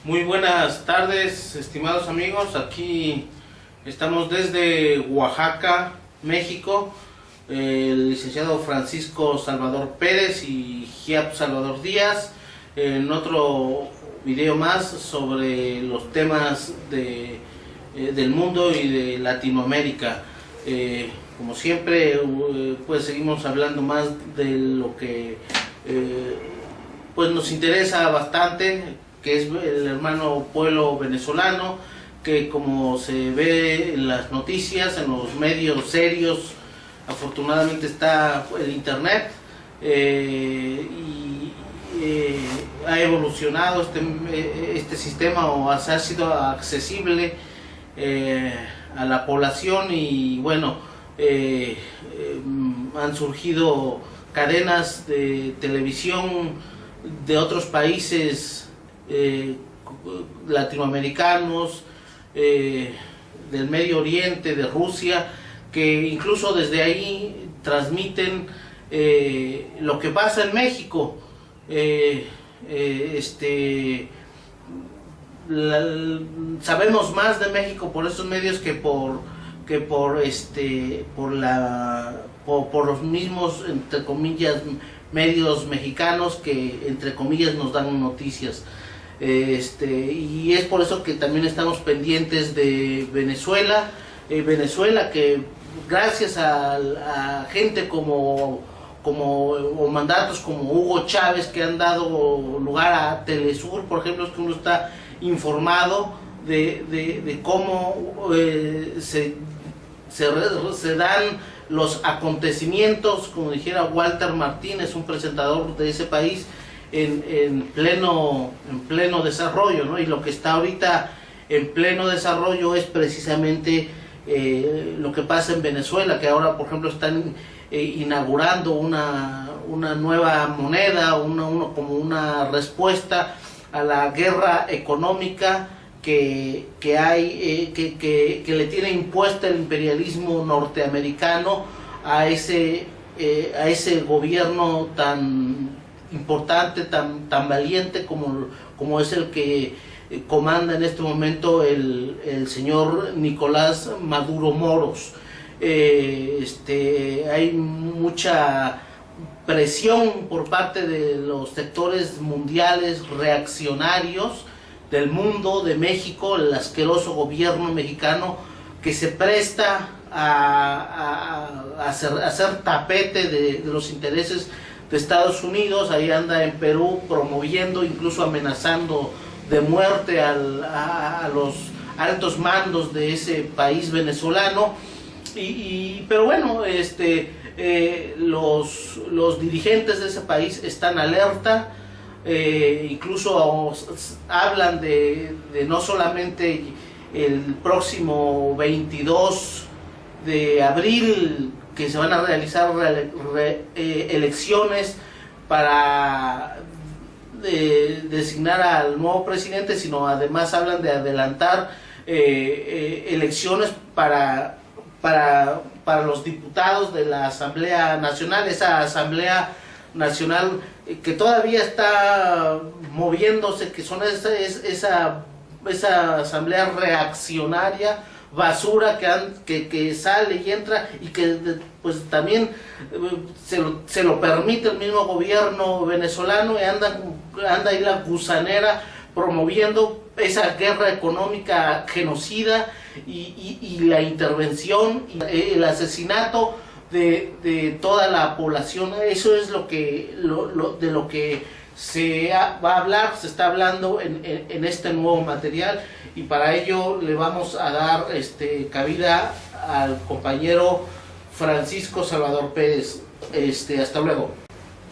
Muy buenas tardes, estimados amigos. Aquí estamos desde Oaxaca, México. El licenciado Francisco Salvador Pérez y Giap Salvador Díaz en otro video más sobre los temas del mundo y de Latinoamérica. Como siempre, pues seguimos hablando más de lo que pues nos interesa bastante, que es el hermano pueblo venezolano, que como se ve en las noticias, en los medios serios, afortunadamente está el internet, ha evolucionado este sistema, o ha sido accesible a la población, y bueno, han surgido cadenas de televisión de otros países latinoamericanos, del Medio Oriente, de Rusia, que incluso desde ahí transmiten lo que pasa en México. Sabemos más de México por esos medios que por los mismos, entre comillas, medios mexicanos que entre comillas nos dan noticias. Y es por eso que también estamos pendientes de Venezuela, que gracias a gente o mandatos como Hugo Chávez, que han dado lugar a Telesur, por ejemplo, es que uno está informado de cómo se dan los acontecimientos, como dijera Walter Martínez, un presentador de ese país, en pleno desarrollo, ¿no? Y lo que está ahorita en pleno desarrollo es precisamente lo que pasa en Venezuela, que ahora, por ejemplo, están inaugurando una nueva moneda, como una respuesta a la guerra económica que le tiene impuesta el imperialismo norteamericano a ese gobierno tan importante, tan valiente como es el que comanda en este momento el señor Nicolás Maduro Moros. Hay mucha presión por parte de los sectores mundiales reaccionarios del mundo, de México, el asqueroso gobierno mexicano, que se presta a hacer tapete de los intereses de Estados Unidos. Ahí anda en Perú promoviendo, incluso amenazando de muerte a los altos mandos de ese país venezolano. Pero bueno, los dirigentes de ese país están alerta. Incluso hablan de no solamente el próximo 22 de abril, que se van a realizar elecciones para designar al nuevo presidente, sino además hablan de adelantar elecciones para los diputados de la Asamblea Nacional, esa Asamblea Nacional que todavía está moviéndose, que son esa asamblea reaccionaria, basura, que sale y entra, y que pues también se lo permite el mismo gobierno venezolano, y anda ahí la gusanera promoviendo esa guerra económica genocida y la intervención y el asesinato de toda la población. Eso es de lo que se va a hablar, se está hablando en este nuevo material, y para ello le vamos a dar cabida al compañero Francisco Salvador Pérez. Hasta luego.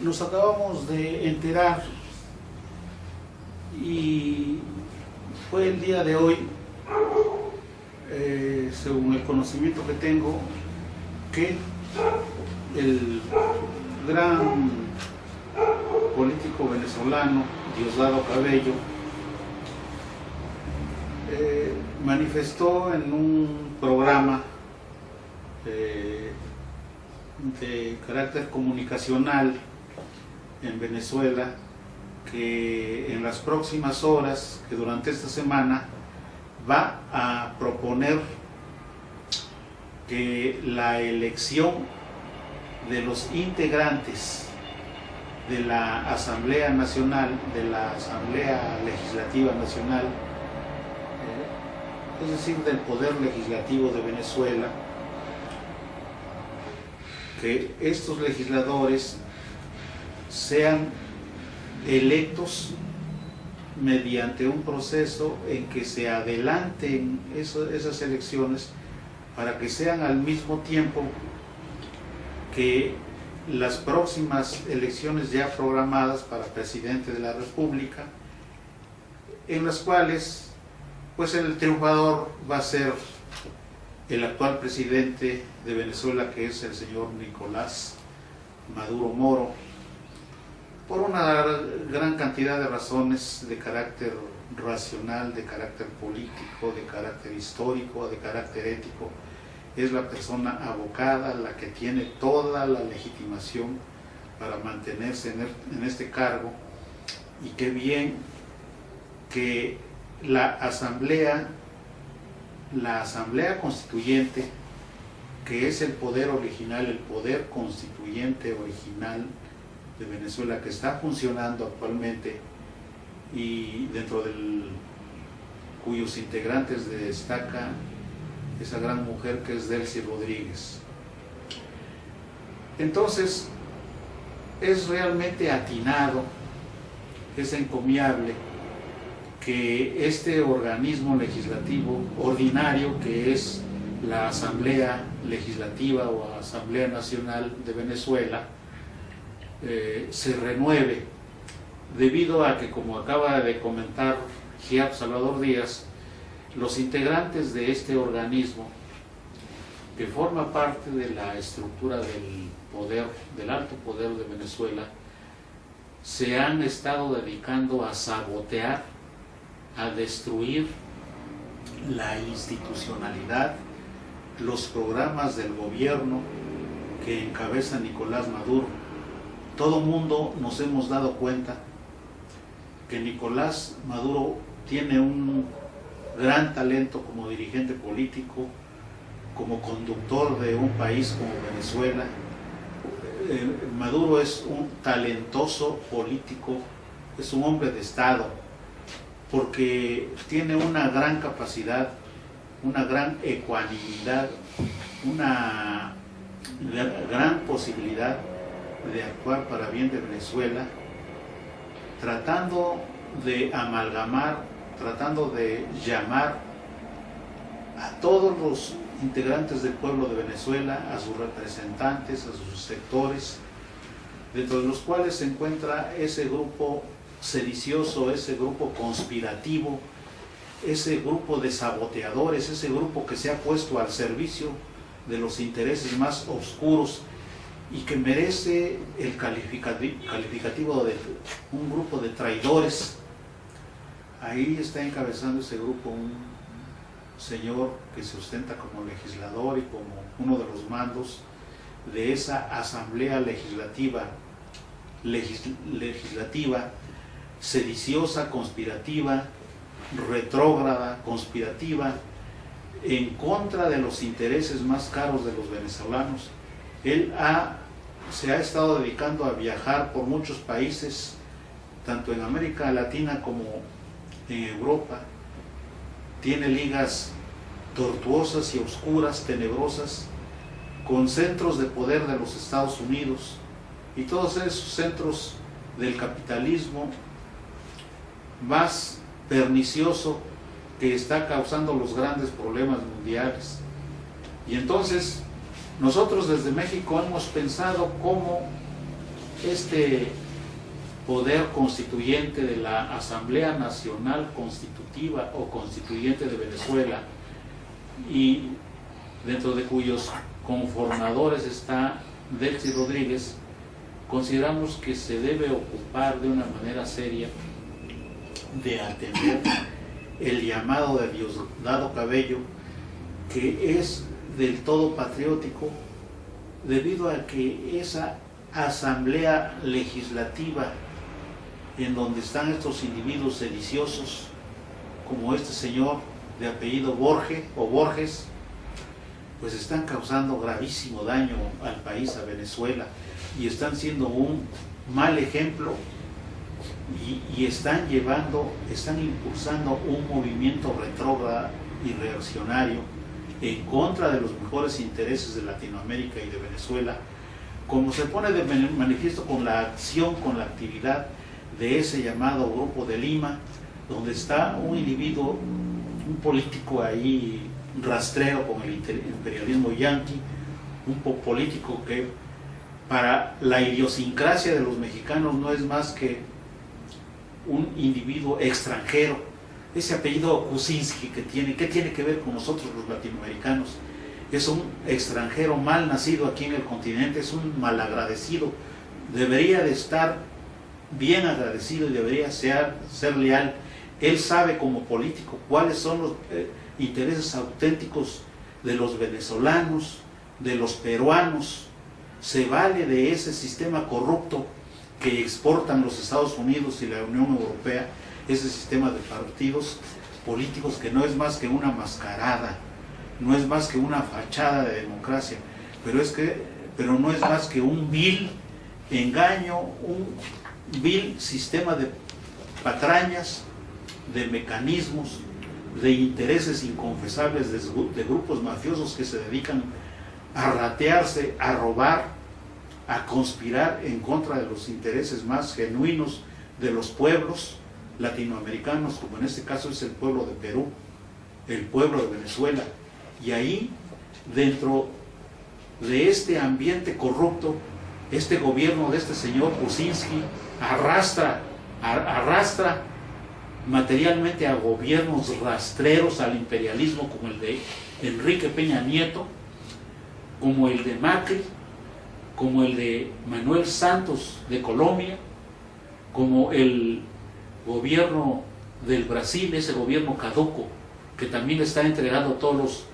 Nos acabamos de enterar, y fue el día de hoy, según el conocimiento que tengo, que el gran político venezolano Diosdado Cabello manifestó en un programa de carácter comunicacional en Venezuela que en las próximas horas, que durante esta semana, va a proponer que la elección de los integrantes de la Asamblea Nacional, de la Asamblea Legislativa Nacional, es decir, del Poder Legislativo de Venezuela, que estos legisladores sean electos mediante un proceso en que se adelanten esas elecciones para que sean al mismo tiempo que las próximas elecciones ya programadas para presidente de la República, en las cuales pues el triunfador va a ser el actual presidente de Venezuela, que es el señor Nicolás Maduro Moro, por una gran cantidad de razones de carácter racional, de carácter político, de carácter histórico, de carácter ético. Es la persona abocada, la que tiene toda la legitimación para mantenerse en este cargo, y qué bien que la Asamblea Constituyente, que es el poder original, el poder constituyente original de Venezuela, que está funcionando actualmente y dentro cuyos integrantes destaca esa gran mujer que es Delcy Rodríguez. Entonces, es realmente atinado, es encomiable que este organismo legislativo ordinario, que es la Asamblea Legislativa o Asamblea Nacional de Venezuela, se renueve, debido a que, como acaba de comentar Giap Salvador Díaz, los integrantes de este organismo, que forma parte de la estructura del alto poder de Venezuela, se han estado dedicando a sabotear, a destruir la institucionalidad, los programas del gobierno que encabeza Nicolás Maduro. Todo mundo nos hemos dado cuenta que Nicolás Maduro tiene un gran talento como dirigente político, como conductor de un país como Venezuela. Maduro es un talentoso político, es un hombre de Estado, porque tiene una gran capacidad, una gran ecuanimidad, una gran posibilidad de actuar para bien de Venezuela, tratando de amalgamar, tratando de llamar a todos los integrantes del pueblo de Venezuela, a sus representantes, a sus sectores, dentro de los cuales se encuentra ese grupo sedicioso, ese grupo conspirativo, ese grupo de saboteadores, ese grupo que se ha puesto al servicio de los intereses más oscuros y que merece el calificativo de un grupo de traidores. Ahí está encabezando ese grupo un señor que se ostenta como legislador y como uno de los mandos de esa asamblea legislativa sediciosa, conspirativa, retrógrada, conspirativa, en contra de los intereses más caros de los venezolanos. Él se ha estado dedicando a viajar por muchos países, tanto en América Latina como en Europa. Tiene ligas tortuosas y oscuras, tenebrosas, con centros de poder de los Estados Unidos, y todos esos centros del capitalismo más pernicioso que está causando los grandes problemas mundiales. Y entonces nosotros desde México hemos pensado cómo este poder constituyente de la Asamblea Nacional Constitutiva o Constituyente de Venezuela, y dentro de cuyos conformadores está Delcy Rodríguez, consideramos que se debe ocupar de una manera seria de atender el llamado de Diosdado Cabello, que es del todo patriótico, debido a que esa asamblea legislativa en donde están estos individuos sediciosos, como este señor de apellido Borges, pues están causando gravísimo daño al país, a Venezuela, y están siendo un mal ejemplo y están impulsando un movimiento retrógrado y reaccionario en contra de los mejores intereses de Latinoamérica y de Venezuela, como se pone de manifiesto con la acción, con la actividad de ese llamado Grupo de Lima, donde está un individuo, un político ahí rastreo con el imperialismo yanqui, un político que para la idiosincrasia de los mexicanos no es más que un individuo extranjero. Ese apellido Kuczynski que tiene, ¿qué tiene que ver con nosotros los latinoamericanos? Es un extranjero mal nacido aquí en el continente, es un malagradecido, debería de estar bien agradecido y debería ser leal. Él sabe como político cuáles son los intereses auténticos de los venezolanos, de los peruanos. Se vale de ese sistema corrupto que exportan los Estados Unidos y la Unión Europea, ese sistema de partidos políticos que no es más que una mascarada, no es más que una fachada de democracia, pero no es más que un vil engaño, un vil sistema de patrañas, de mecanismos, de intereses inconfesables de grupos mafiosos que se dedican a ratearse, a robar, a conspirar en contra de los intereses más genuinos de los pueblos latinoamericanos, como en este caso es el pueblo de Perú, el pueblo de Venezuela. Y ahí, dentro de este ambiente corrupto, este gobierno de este señor Kuczynski arrastra materialmente a gobiernos rastreros al imperialismo, como el de Enrique Peña Nieto, como el de Macri, como el de Manuel Santos de Colombia, como el gobierno del Brasil, ese gobierno caduco, que también está entregando todos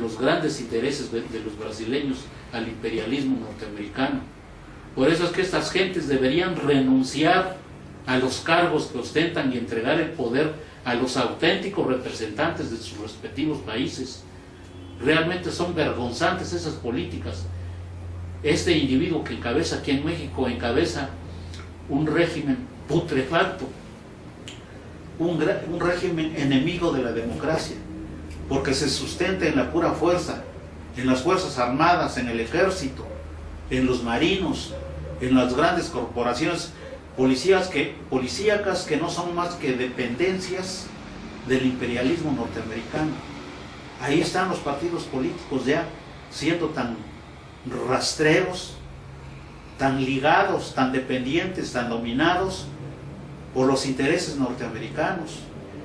los grandes intereses de los brasileños al imperialismo norteamericano. Por eso es que estas gentes deberían renunciar a los cargos que ostentan y entregar el poder a los auténticos representantes de sus respectivos países. Realmente son vergonzantes esas políticas. Este individuo que encabeza aquí en México, encabeza un régimen putrefacto, un régimen enemigo de la democracia, porque se sustenta en la pura fuerza, en las fuerzas armadas, en el ejército, en los marinos, en las grandes corporaciones policíacas que no son más que dependencias del imperialismo norteamericano. Ahí están los partidos políticos ya siendo tan rastreros, tan ligados, tan dependientes, tan dominados por los intereses norteamericanos.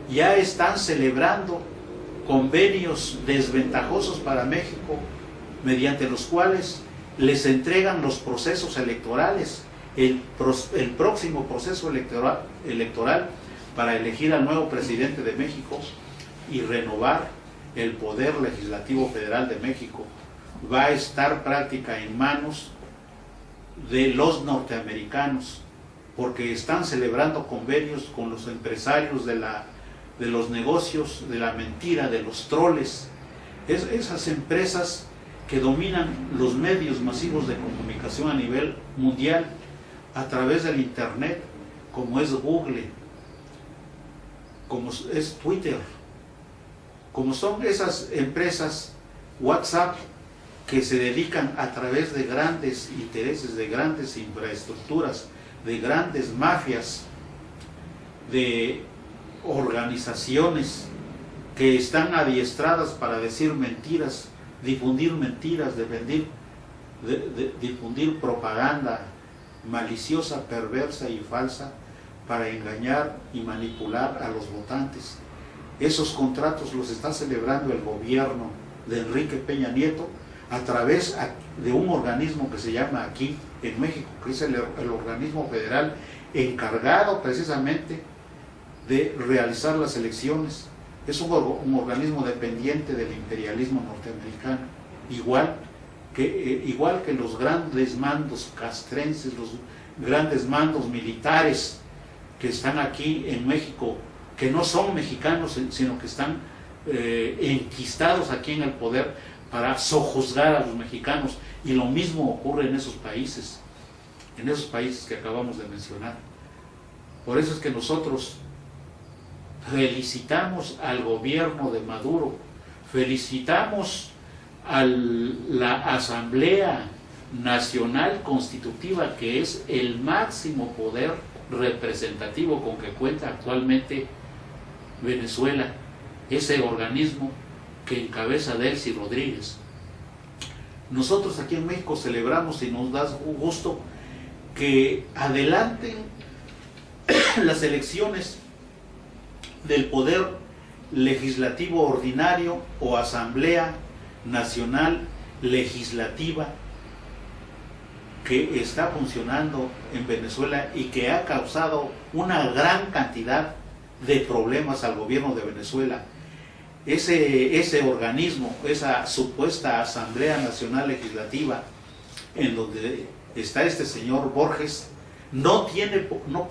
Ya están celebrando convenios desventajosos para México, mediante los cuales les entregan los procesos electorales, el próximo proceso electoral para elegir al nuevo presidente de México y renovar el poder legislativo federal de México. Va a estar práctica en manos de los norteamericanos, porque están celebrando convenios con los empresarios de los negocios, de la mentira, de los troles, esas empresas que dominan los medios masivos de comunicación a nivel mundial a través del internet, como es Google, como es Twitter, como son esas empresas WhatsApp que se dedican a través de grandes intereses, de grandes infraestructuras, de grandes mafias, de organizaciones que están adiestradas para decir mentiras, difundir mentiras, difundir propaganda maliciosa, perversa y falsa para engañar y manipular a los votantes. Esos contratos los está celebrando el gobierno de Enrique Peña Nieto a través de un organismo que se llama aquí en México, que es el organismo federal encargado precisamente de realizar las elecciones. Es un organismo dependiente del imperialismo norteamericano, igual que los grandes mandos castrenses, los grandes mandos militares que están aquí en México, que no son mexicanos, sino que están enquistados aquí en el poder para sojuzgar a los mexicanos, y lo mismo ocurre en esos países que acabamos de mencionar. Por eso es que nosotros felicitamos al gobierno de Maduro, felicitamos a la Asamblea Nacional Constitutiva, que es el máximo poder representativo con que cuenta actualmente Venezuela, ese organismo que encabeza Delcy Rodríguez. Nosotros aquí en México celebramos y nos da gusto que adelanten las elecciones del poder legislativo ordinario o Asamblea Nacional Legislativa, que está funcionando en Venezuela y que ha causado una gran cantidad de problemas al gobierno de Venezuela. Ese organismo, esa supuesta Asamblea Nacional Legislativa, en donde está este señor Borges, no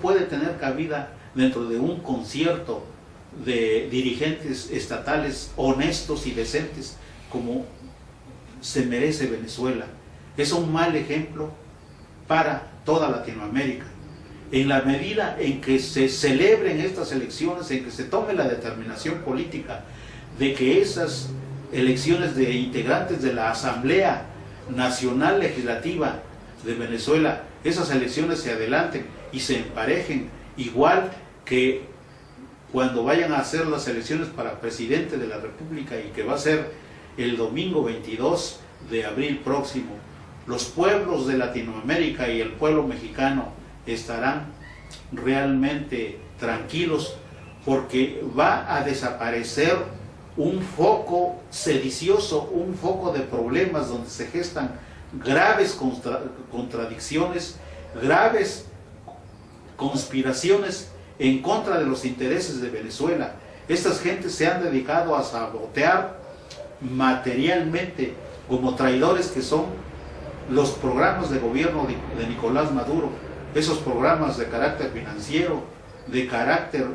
puede tener cabida dentro de un concierto de dirigentes estatales honestos y decentes como se merece Venezuela. Es un mal ejemplo para toda Latinoamérica. En la medida en que se celebren estas elecciones, en que se tome la determinación política de que esas elecciones de integrantes de la Asamblea Nacional Legislativa de Venezuela, esas elecciones se adelanten y se emparejen, igual que cuando vayan a hacer las elecciones para presidente de la República, y que va a ser el domingo 22 de abril próximo. Los pueblos de Latinoamérica y el pueblo mexicano estarán realmente tranquilos, porque va a desaparecer un foco sedicioso, un foco de problemas donde se gestan graves contradicciones, graves conspiraciones en contra de los intereses de Venezuela. Estas gentes se han dedicado a sabotear materialmente, como traidores que son, los programas de gobierno de Nicolás Maduro, esos programas de carácter financiero, de carácter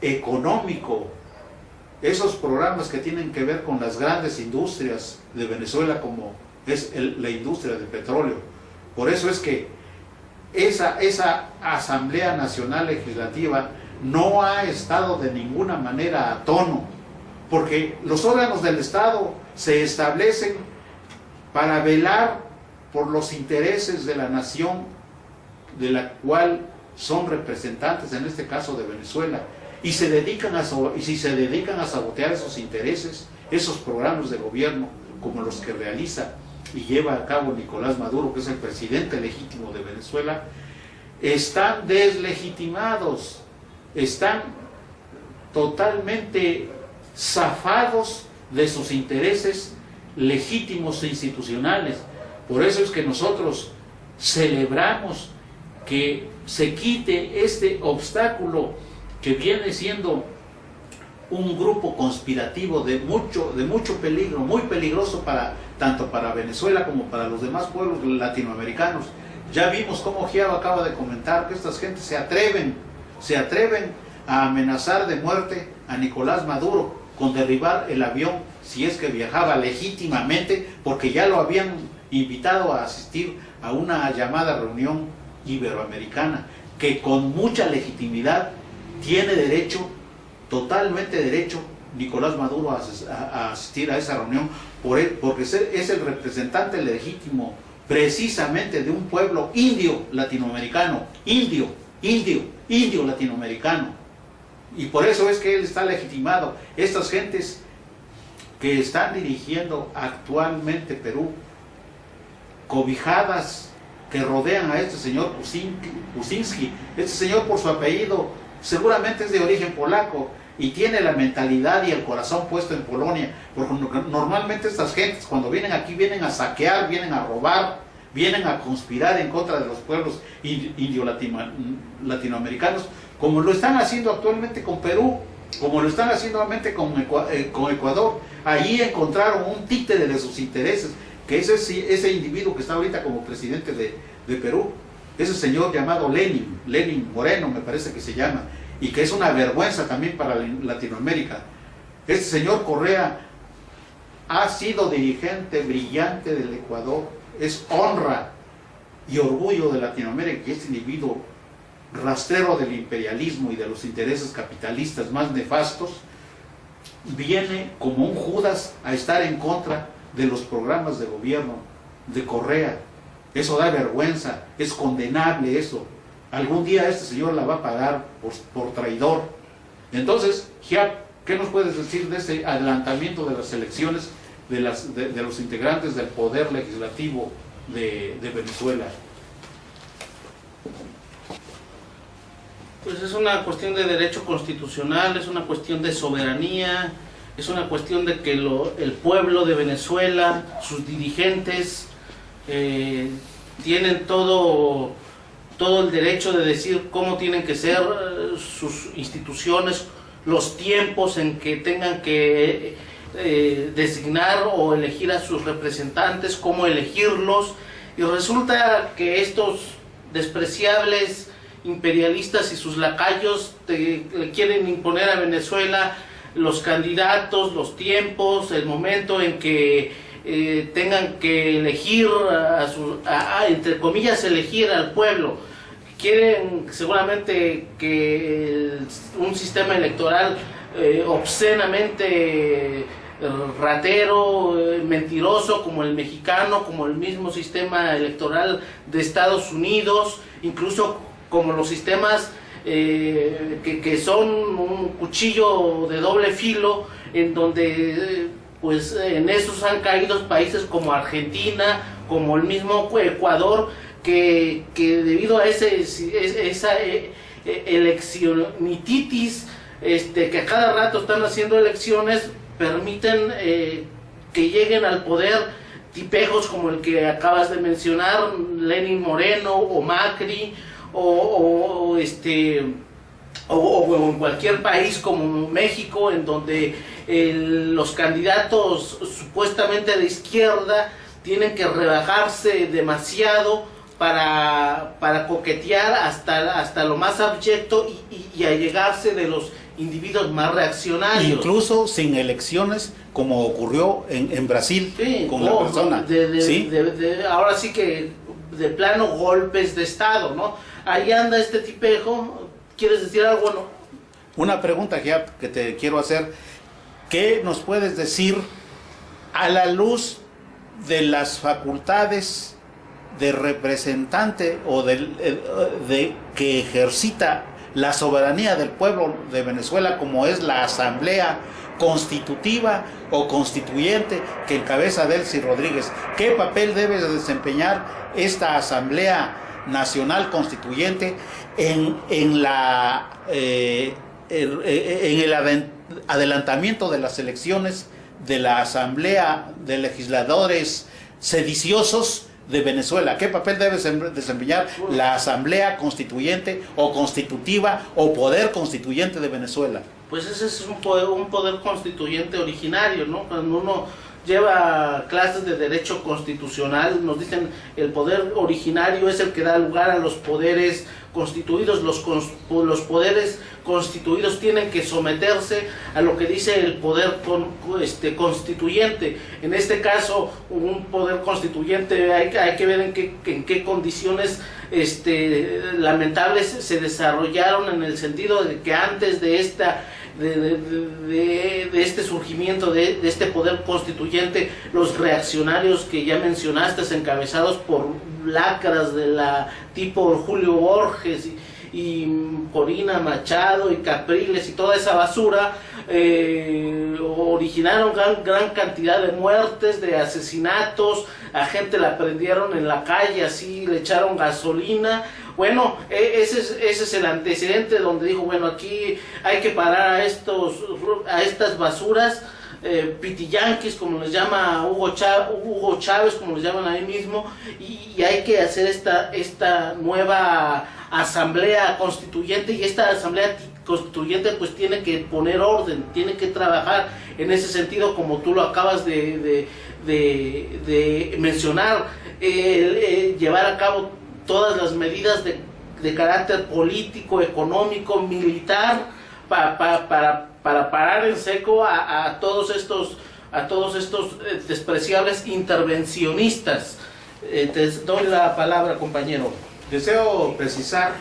económico, esos programas que tienen que ver con las grandes industrias de Venezuela, como es la industria del petróleo. Por eso es que esa Asamblea Nacional Legislativa no ha estado de ninguna manera a tono, porque los órganos del Estado se establecen para velar por los intereses de la nación de la cual son representantes, en este caso de Venezuela, y si se dedican a sabotear esos intereses, esos programas de gobierno como los que realiza y lleva a cabo Nicolás Maduro, que es el presidente legítimo de Venezuela, están deslegitimados, están totalmente zafados de sus intereses legítimos e institucionales. Por eso es que nosotros celebramos que se quite este obstáculo que viene siendo un grupo conspirativo de mucho peligro, muy peligroso tanto para Venezuela como para los demás pueblos latinoamericanos. Ya vimos cómo Giava acaba de comentar que estas gentes se atreven a amenazar de muerte a Nicolás Maduro con derribar el avión si es que viajaba legítimamente, porque ya lo habían invitado a asistir a una llamada reunión iberoamericana, que con mucha legitimidad tiene derecho, totalmente derecho, Nicolás Maduro a asistir a esa reunión, porque es el representante legítimo precisamente de un pueblo indio latinoamericano, indio latinoamericano, y por eso es que él está legitimado. Estas gentes que están dirigiendo actualmente Perú, cobijadas, que rodean a este señor Kuczynski, este señor por su apellido seguramente es de origen polaco y tiene la mentalidad y el corazón puesto en Polonia, porque normalmente estas gentes cuando vienen aquí vienen a saquear, vienen a robar, vienen a conspirar en contra de los pueblos latinoamericanos, como lo están haciendo actualmente con Perú, como lo están haciendo actualmente con Ecuador. Ahí encontraron un títere de sus intereses, que es ese individuo que está ahorita como presidente de Perú, ese señor llamado Lenin Moreno me parece que se llama, y que es una vergüenza también para Latinoamérica. Este señor Correa ha sido dirigente brillante del Ecuador, es honra y orgullo de Latinoamérica que este individuo rastrero del imperialismo y de los intereses capitalistas más nefastos viene como un Judas a estar en contra de los programas de gobierno de Correa. Eso da vergüenza, es condenable eso. Algún día este señor la va a pagar por traidor. Entonces, Giap, ¿qué nos puedes decir de ese adelantamiento de las elecciones de los integrantes del poder legislativo de Venezuela? Pues es una cuestión de derecho constitucional, es una cuestión de soberanía, es una cuestión de que el pueblo de Venezuela, sus dirigentes, tienen todo el derecho de decir cómo tienen que ser sus instituciones, los tiempos en que tengan que designar o elegir a sus representantes, cómo elegirlos, y resulta que estos despreciables imperialistas y sus lacayos le quieren imponer a Venezuela los candidatos, los tiempos, el momento en que tengan que elegir entre comillas, elegir al pueblo. Quieren seguramente que un sistema electoral obscenamente ratero, mentiroso, como el mexicano, como el mismo sistema electoral de Estados Unidos, incluso como los sistemas que son un cuchillo de doble filo, en donde pues en esos han caído países como Argentina, como el mismo Ecuador, que debido a esa eleccionititis, que a cada rato están haciendo elecciones, permiten que lleguen al poder tipejos como el que acabas de mencionar, Lenin Moreno o Macri, o en cualquier país como México, en donde los candidatos supuestamente de izquierda tienen que rebajarse demasiado para coquetear hasta lo más abyecto y allegarse de los individuos más reaccionarios. Incluso sin elecciones, como ocurrió en Brasil, sí, con la persona. ¿Sí? Ahora sí que de plano golpes de Estado, ¿no? Ahí anda este tipejo. ¿Quieres decir algo? No. Una pregunta que te quiero hacer. ¿Qué nos puedes decir a la luz de las facultades de representante o de que ejercita la soberanía del pueblo de Venezuela, como es la Asamblea Constitutiva o Constituyente que encabeza Delcy Rodríguez? ¿Qué papel debe desempeñar esta Asamblea Nacional Constituyente en el adelantamiento de las elecciones de la Asamblea de Legisladores Sediciosos de Venezuela? ¿Qué papel debe desempeñar la Asamblea Constituyente o Constitutiva o Poder Constituyente de Venezuela? Pues ese es un poder constituyente originario, ¿no? Cuando uno lleva clases de derecho constitucional, nos dicen el poder originario es el que da lugar a los poderes constituidos. Los poderes constituidos tienen que someterse a lo que dice el poder constituyente. En este caso, un poder constituyente hay que ver en qué condiciones lamentables se desarrollaron, en el sentido de que antes de este surgimiento de este poder constituyente, los reaccionarios que ya mencionaste, encabezados por lacras de la tipo Julio Borges y Corina Machado y Capriles y toda esa basura, originaron gran cantidad de muertes, de asesinatos. A gente la prendieron en la calle, así le echaron gasolina. Bueno, ese es el antecedente donde dijo, bueno, aquí hay que parar a estas basuras, pitiyanquis, como les llama Hugo Chávez, como les llaman ahí mismo, y hay que hacer esta nueva asamblea constituyente, y esta asamblea constituyente pues tiene que poner orden, tiene que trabajar en ese sentido, como tú lo acabas de mencionar, llevar a cabo todas las medidas de carácter político, económico, militar, para parar en seco a todos estos despreciables intervencionistas. Te doy la palabra, compañero. Deseo precisar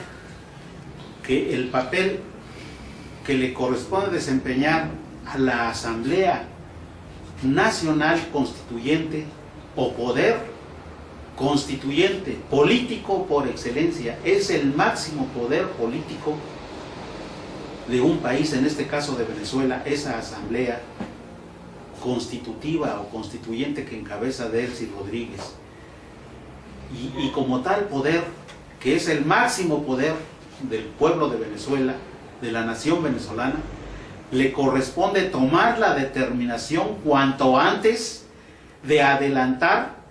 que el papel que le corresponde desempeñar a la Asamblea Nacional Constituyente o poder constituyente, político por excelencia, es el máximo poder político de un país, en este caso de Venezuela, esa Asamblea constitutiva o constituyente que encabeza Delcy Rodríguez. Y como tal poder, que es el máximo poder del pueblo de Venezuela, de la nación venezolana, le corresponde tomar la determinación cuanto antes de adelantar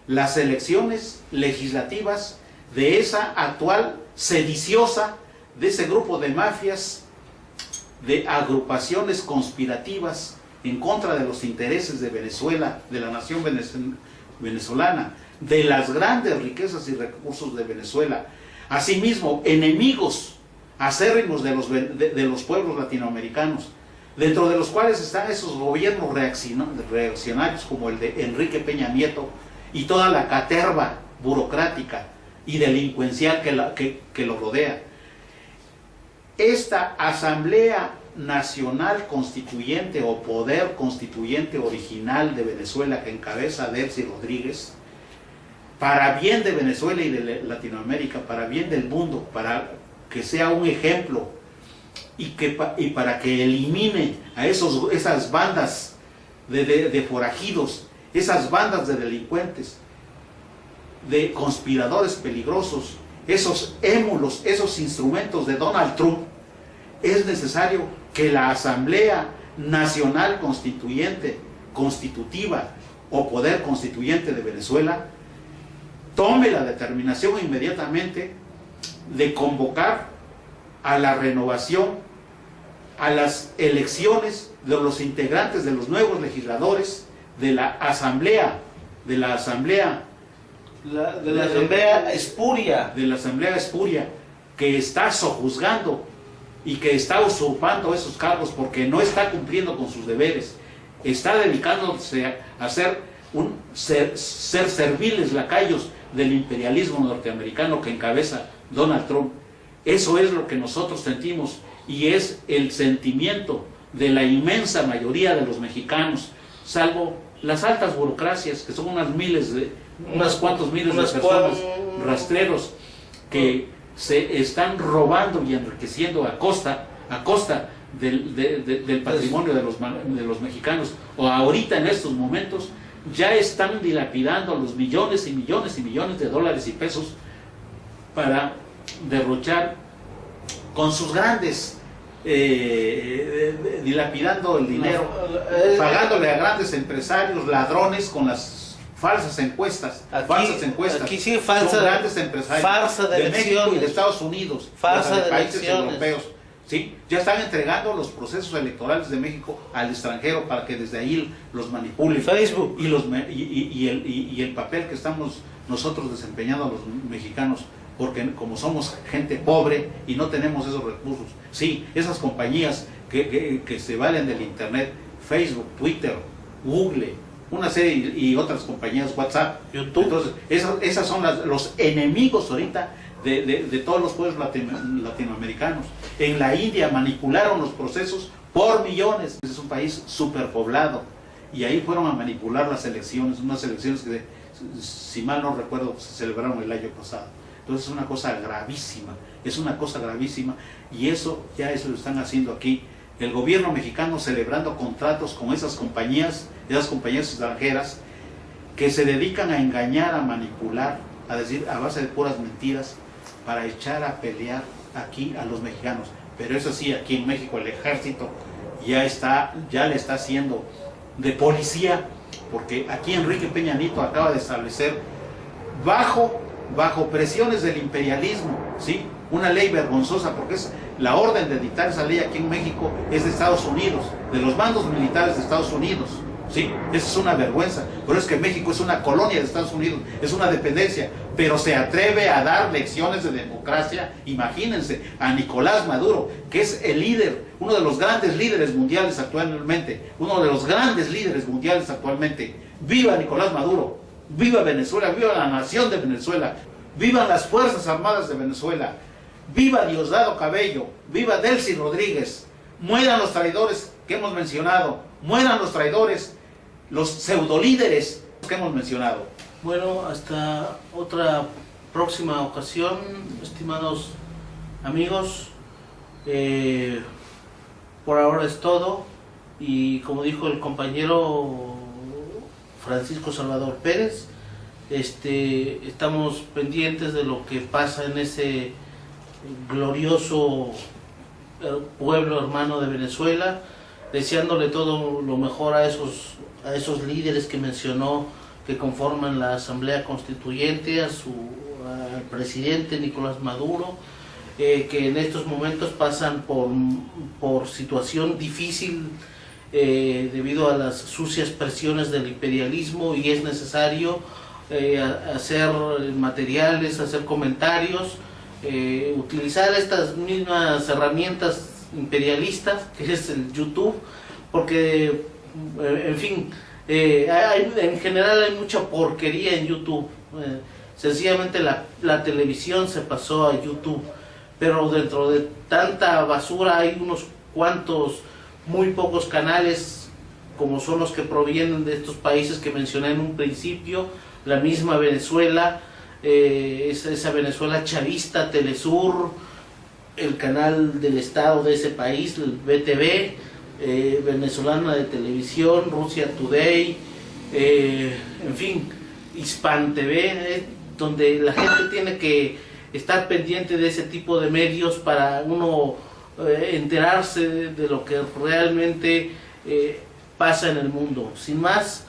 las elecciones legislativas de esa actual sediciosa, de ese grupo de mafias, de agrupaciones conspirativas en contra de los intereses de Venezuela, de la nación venezolana, de las grandes riquezas y recursos de Venezuela, asimismo enemigos acérrimos de los pueblos latinoamericanos, dentro de los cuales están esos gobiernos reaccionarios como el de Enrique Peña Nieto y toda la caterva burocrática y delincuencial que lo rodea. Esta Asamblea Nacional Constituyente o Poder Constituyente Original de Venezuela que encabeza Delcy Rodríguez, para bien de Venezuela y de Latinoamérica, para bien del mundo, para que sea un ejemplo y para que elimine a esas bandas de forajidos, esas bandas de delincuentes, de conspiradores peligrosos, esos émulos, esos instrumentos de Donald Trump, es necesario que la Asamblea Nacional Constituyente, Constitutiva o Poder Constituyente de Venezuela tome la determinación inmediatamente de convocar a la renovación, a las elecciones de los integrantes, de los nuevos legisladores de la Asamblea espuria, que está sojuzgando y que está usurpando esos cargos porque no está cumpliendo con sus deberes, está dedicándose a ser serviles lacayos del imperialismo norteamericano que encabeza Donald Trump. Eso es lo que nosotros sentimos y es el sentimiento de la inmensa mayoría de los mexicanos, salvo las altas burocracias, que son unas cuantos miles de personas, rastreros, que se están robando y enriqueciendo a costa del patrimonio de los mexicanos, o ahorita en estos momentos ya están dilapidando los millones y millones y millones de dólares y pesos para derrochar con sus grandes, dilapidando el dinero, pagándole a grandes empresarios, ladrones, con las falsas encuestas. Aquí sí, falsa, son grandes empresarios farsa de México y de Estados Unidos, farsa de países elecciones europeos. ¿Sí? Ya están entregando los procesos electorales de México al extranjero para que desde ahí los manipulen. Facebook. Y el papel que estamos nosotros desempeñando los mexicanos, porque como somos gente pobre y no tenemos esos recursos. Sí, esas compañías que se valen del internet, Facebook, Twitter, Google, una serie y otras compañías, WhatsApp, YouTube. Entonces, esas son los enemigos ahorita de todos los pueblos latinoamericanos. En la India manipularon los procesos por millones. Es un país superpoblado y ahí fueron a manipular las elecciones, unas elecciones que, si mal no recuerdo, se celebraron el año pasado. Entonces es una cosa gravísima, y eso ya lo están haciendo aquí. El gobierno mexicano celebrando contratos con esas compañías extranjeras que se dedican a engañar, a manipular, a decir a base de puras mentiras, para echar a pelear aquí a los mexicanos. Pero eso sí, aquí en México el ejército ya le está haciendo de policía, porque aquí Enrique Peña Nieto acaba de establecer bajo presiones del imperialismo, ¿sí?, una ley vergonzosa, porque es la orden de dictar esa ley aquí en México es de Estados Unidos, de los mandos militares de Estados Unidos, Sí, eso es una vergüenza. Pero es que México es una colonia de Estados Unidos, es una dependencia, pero se atreve a dar lecciones de democracia. Imagínense a Nicolás Maduro, que es el líder, uno de los grandes líderes mundiales actualmente, ¡Viva Nicolás Maduro! ¡Viva Venezuela! ¡Viva la nación de Venezuela! ¡Vivan las Fuerzas Armadas de Venezuela! ¡Viva Diosdado Cabello! ¡Viva Delcy Rodríguez! ¡Mueran los traidores que hemos mencionado! ¡Mueran los traidores, los pseudolíderes que hemos mencionado! Bueno, hasta otra próxima ocasión, estimados amigos. Por ahora es todo, y como dijo el compañero Francisco Salvador Pérez, estamos pendientes de lo que pasa en ese glorioso pueblo hermano de Venezuela, deseándole todo lo mejor a esos líderes que mencionó, que conforman la Asamblea Constituyente, al presidente Nicolás Maduro, que en estos momentos pasan por situación difícil debido a las sucias presiones del imperialismo, y es necesario hacer materiales, hacer comentarios, utilizar estas mismas herramientas imperialistas que es el YouTube, porque en fin, en general hay mucha porquería en YouTube. Sencillamente la televisión se pasó a YouTube, pero dentro de tanta basura hay unos cuantos, muy pocos canales, como son los que provienen de estos países que mencioné en un principio, la misma Venezuela, esa Venezuela chavista, Telesur, el canal del Estado de ese país, el BTV, venezolana de televisión, Rusia Today, en fin, Hispan TV, donde la gente tiene que estar pendiente de ese tipo de medios para uno enterarse de lo que realmente pasa en el mundo. Sin más,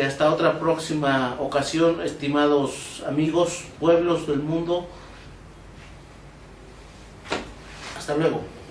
hasta otra próxima ocasión, estimados amigos, pueblos del mundo. Hasta luego.